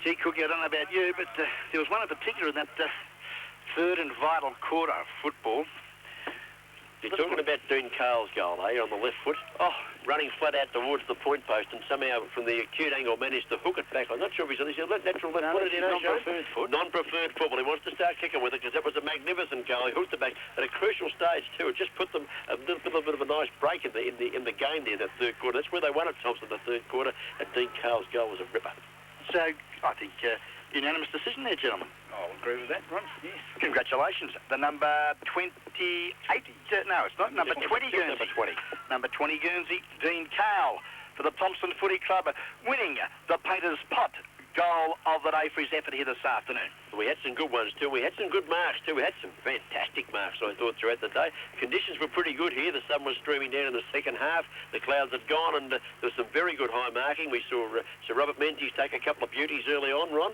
gee, Cookie, I don't know about you, but there was one in particular in that third and vital quarter of football. You're talking about Dean Cale's goal, eh, on the left foot? Oh, running flat out towards the point post, and somehow from the acute angle managed to hook it back. I'm not sure if he's on his natural left footed, you know, non-preferred foot. Non-preferred foot. Well, he wants to start kicking with it because that was a magnificent goal. He hooked it back at a crucial stage too. It just put them a little bit of a nice break in the game there, that third quarter. That's where they won at Thompson, the third quarter. And Dean Cale's goal was a ripper. So I think unanimous decision there, gentlemen. I'll agree with that, Ron. Yes. Congratulations. The number 28, no, it's not, number 20 Guernsey. Number 20. Number 20 Guernsey, Dean Cale for the Thompson Footy Club, winning the Painters Pot goal of the day for his effort here this afternoon. We had some good ones too. We had some good marks too. We had some fantastic marks, I thought, throughout the day. Conditions were pretty good here. The sun was streaming down in the second half. The clouds had gone, and there was some very good high marking. We saw Sir Robert Menzies take a couple of beauties early on, Ron.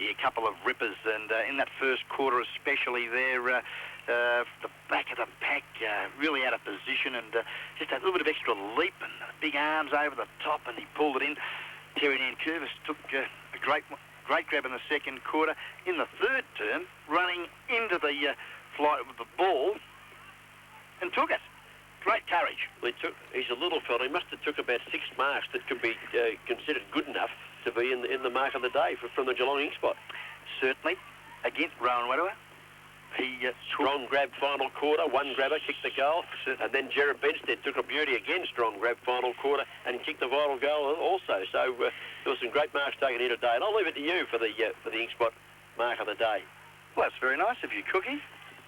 Yeah, a couple of rippers, and in that first quarter especially there, the back of the pack really out of position, and just a little bit of extra leap and big arms over the top, and he pulled it in. Terry Nankervis took a great grab in the second quarter. In the third term, running into the flight with the ball and took it. Great courage. Well, he's a little fella. He must have took about 6 marks that could be considered good enough to be in the mark of the day from the Geelong ink spot. Certainly. Against Rowan Wedewer. He strong grab final quarter, one grabber kicked the goal, and then Gerard Benstead took a beauty again, strong grab final quarter, and kicked the vital goal also. So there were some great marks taken here today, and I'll leave it to you for the ink spot mark of the day. Well, that's very nice of you, Cookie.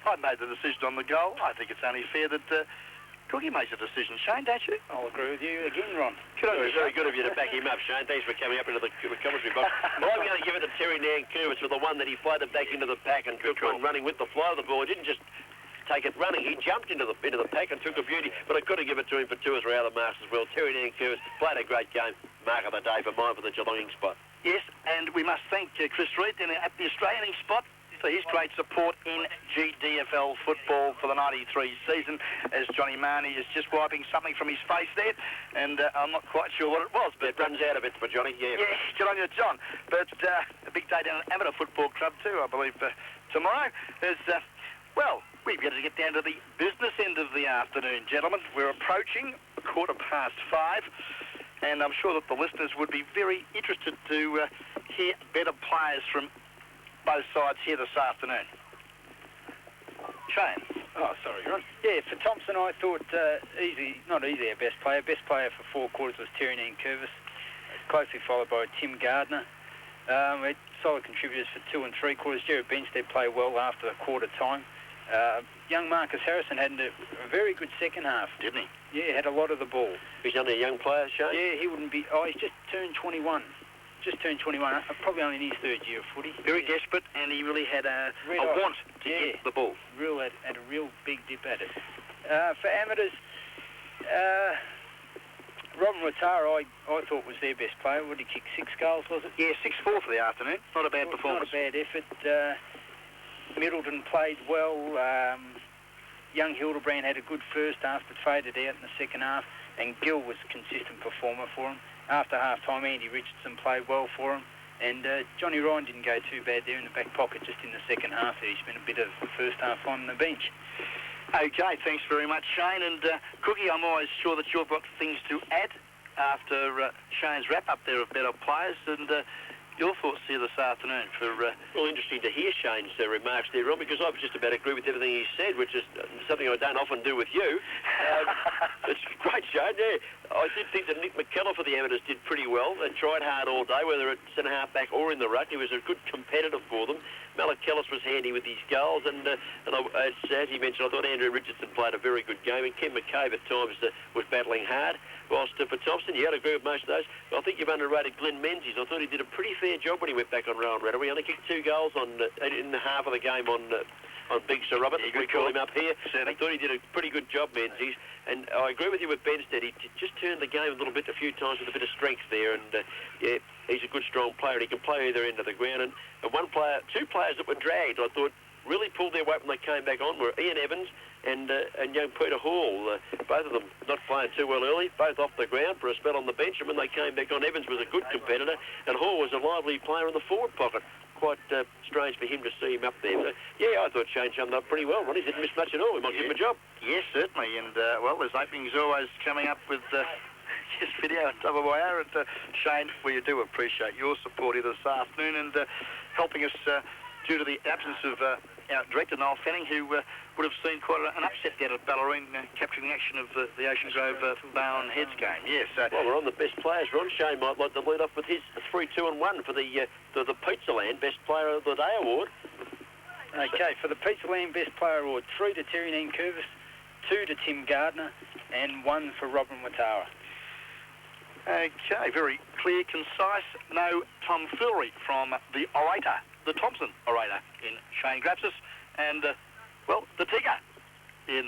I made the decision on the goal. I think it's only fair that Cookie makes a decision. Shane, don't you? I'll agree with you again, Ron. Very good of you to back him up, Shane. Thanks for coming up into the commentary box. Well, I'm going to give it to Terry Nankervis for the one that he floated back into the pack and took one running with the fly of the ball. He didn't just take it running. He jumped into the pack and took a beauty, but I could have given it to him for 2 or 3 other marks as well. Terry Nankervis played a great game. Mark of the day for mine for the Geelong ink spot. Yes, and we must thank Chris Reid at the Australian ink spot for his great support in GDFL football for the 93 season, as Johnny Marnie is just wiping something from his face there, and I'm not quite sure what it was. But it runs out of it for Johnny, yeah. Yeah, good on you, John. But a big day down at Amateur Football Club too, I believe, tomorrow. There's, well, we've got to get down to the business end of the afternoon, gentlemen. We're approaching 5:15, and I'm sure that the listeners would be very interested to hear better players from both sides here this afternoon. Shane. Oh, sorry, Ron. Yeah, for Thompson, I thought not easy our best player. Best player for 4 quarters was Terry Nankervis, closely followed by Tim Gardner. We had solid contributors for 2 and 3 quarters. Gerard Benstead played well after the quarter time. Young Marcus Harrison had a very good second half. Didn't he? Yeah, had a lot of the ball. He's only a young player, Shane? Yeah, he wouldn't be... Oh, he's just turned 21. Just turned 21, probably only in his 3rd year of footy. Very desperate, and he really had a want to get the ball. Had a real big dip at it. For amateurs, Robin Watara, I thought was their best player. Would he kick 6 goals, was it? Yeah, 6-4 for the afternoon. Not a bad performance. Not a bad effort. Middleton played well. Young Hildebrand had a good first half, but faded out in the second half. And Gill was a consistent performer for him. After half-time, Andy Richardson played well for him. And Johnny Ryan didn't go too bad there in the back pocket just in the second half. He spent a bit of the first half on the bench. Okay, thanks very much, Shane. And Cookie, I'm always sure that you've got things to add after Shane's wrap-up there of better players. And your thoughts here this afternoon for... Well, interesting to hear Shane's remarks there, Ron, because I was just about to agree with everything he said, which is something I don't often do with you. It's great, Shane, yeah. I did think that Nick McKellar for the amateurs did pretty well. They tried hard all day, whether at centre half-back or in the ruck. He was a good competitor for them. Malak Kellis was handy with his goals, and as he mentioned, I thought Andrew Richardson played a very good game, and Ken McCabe at times was battling hard. Whilst for Thompson, you had to agree with most of those. I think you've underrated Glenn Menzies. I thought he did a pretty fair job when he went back on Rowan Ratter. We only kicked 2 goals in the half of the game on Big Sir Robert. Yeah, we call him up here. Certainly. I thought he did a pretty good job, Menzies. And I agree with you with Benstead. He just turned the game a little bit a few times with a bit of strength there. And yeah, he's a good, strong player. And he can play either end of the ground. And 2 players that were dragged, I thought, really pulled their weight when they came back on were Ian Evans and young Peter Hall. Both of them not playing too well early, both off the ground for a spell on the bench. And when they came back on, Evans was a good competitor, and Hall was a lively player in the forward pocket. quite strange for him to see him up there. So, yeah, I thought Shane summed up pretty well. Ronnie didn't miss much at all. We might give him a job. Yes, certainly. And, well, there's openings always coming up with this video on top of my hour. And, Shane, we do appreciate your support here this afternoon and helping us due to the absence of our director, Noel Fanning, who would have seen quite an upset down at Ballerine, capturing the action of the Ocean Grove Bowen Heads game. Yes. Well, we're on the best players, Ron. Shane might like to lead off with his 3-2-1 for the Pizza Land Best Player of the Day award. Okay, for the Pizza Land Best Player award, 3 to Terry Nankervis, 2 to Tim Gardner, and 1 for Robin Watara. Okay, very clear, concise. No tomfoolery from the orator, the Thompson orator in Shane Grapsis, and, well, the Tigger in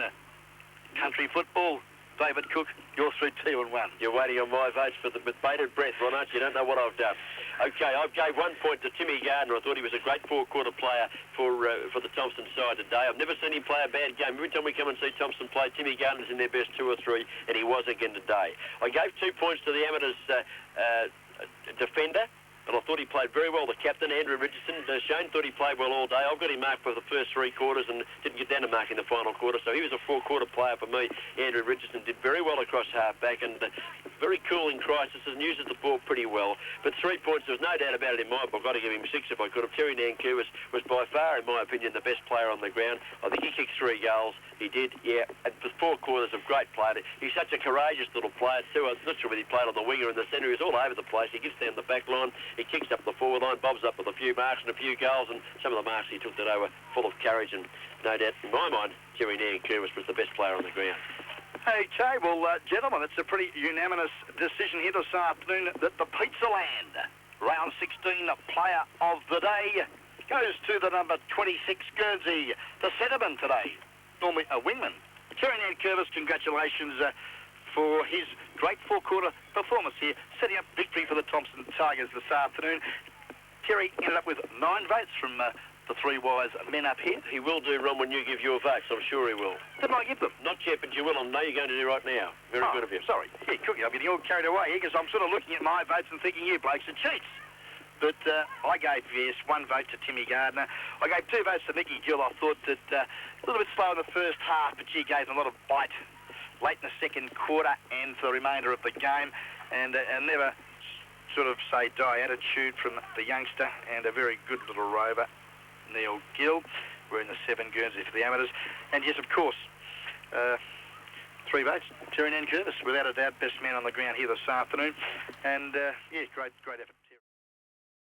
country football. David Cook, you're through 2-1. You're waiting on my votes with bated breath, Ron, aren't you? You don't know what I've done. Okay, I gave 1 point to Timmy Gardner. I thought he was a great four-quarter player for the Thompson side today. I've never seen him play a bad game. Every time we come and see Thompson play, Timmy Gardner's in their best 2 or 3, and he was again today. I gave 2 points to the Amateurs defender, but I thought he played very well. The captain, Andrew Richardson, Shane thought he played well all day. I've got him marked for the first 3 quarters and didn't get down to mark in the final quarter, so he was a 4-quarter player for me. Andrew Richardson did very well across half-back and very cool in crisis and uses the ball pretty well. But 3 points, there's no doubt about it in my book. I've got to give him 6 if I could have. Terry Nankervis was by far, in my opinion, the best player on the ground. I think he kicked 3 goals. He did, yeah. And for 4 quarters of great play. He's such a courageous little player too. I'm not sure whether he played on the wing or in the centre. He's all over the place. He gets down the back line. He kicks up the forward line, bobs up with a few marks and a few goals. And some of the marks he took today were full of courage. And no doubt, in my mind, Terry Nankervis was the best player on the ground. Okay, well, gentlemen, it's a pretty unanimous decision here this afternoon that the Pizza Land round 16 player of the day goes to the number 26 Guernsey, the centreman today, normally a wingman. Terry Nankervis, congratulations for his great 4-quarter performance here, setting up victory for the Thompson Tigers this afternoon. Terry ended up with 9 votes from the 3 wise men up here. He will do, Ron, when you give your votes. I'm sure he will. Didn't I give them? Not yet, but you will. I know you're going to do right now. Very good of you. Sorry. Yeah, Cookie, I'm getting all carried away here because I'm sort of looking at my votes and thinking you blokes are cheats. But I gave, yes, 1 vote to Timmy Gardner. I gave 2 votes to Mickey Gill. I thought that a little bit slow in the first half, but she gave him a lot of bite late in the second quarter and for the remainder of the game. And never sort of say die attitude from the youngster and a very good little rover, Neil Gill. We're in the 7 Guernsey for the Amateurs. And yes, of course, 3 votes. Terry Nankervis, without a doubt, best man on the ground here this afternoon. And, yeah, great effort.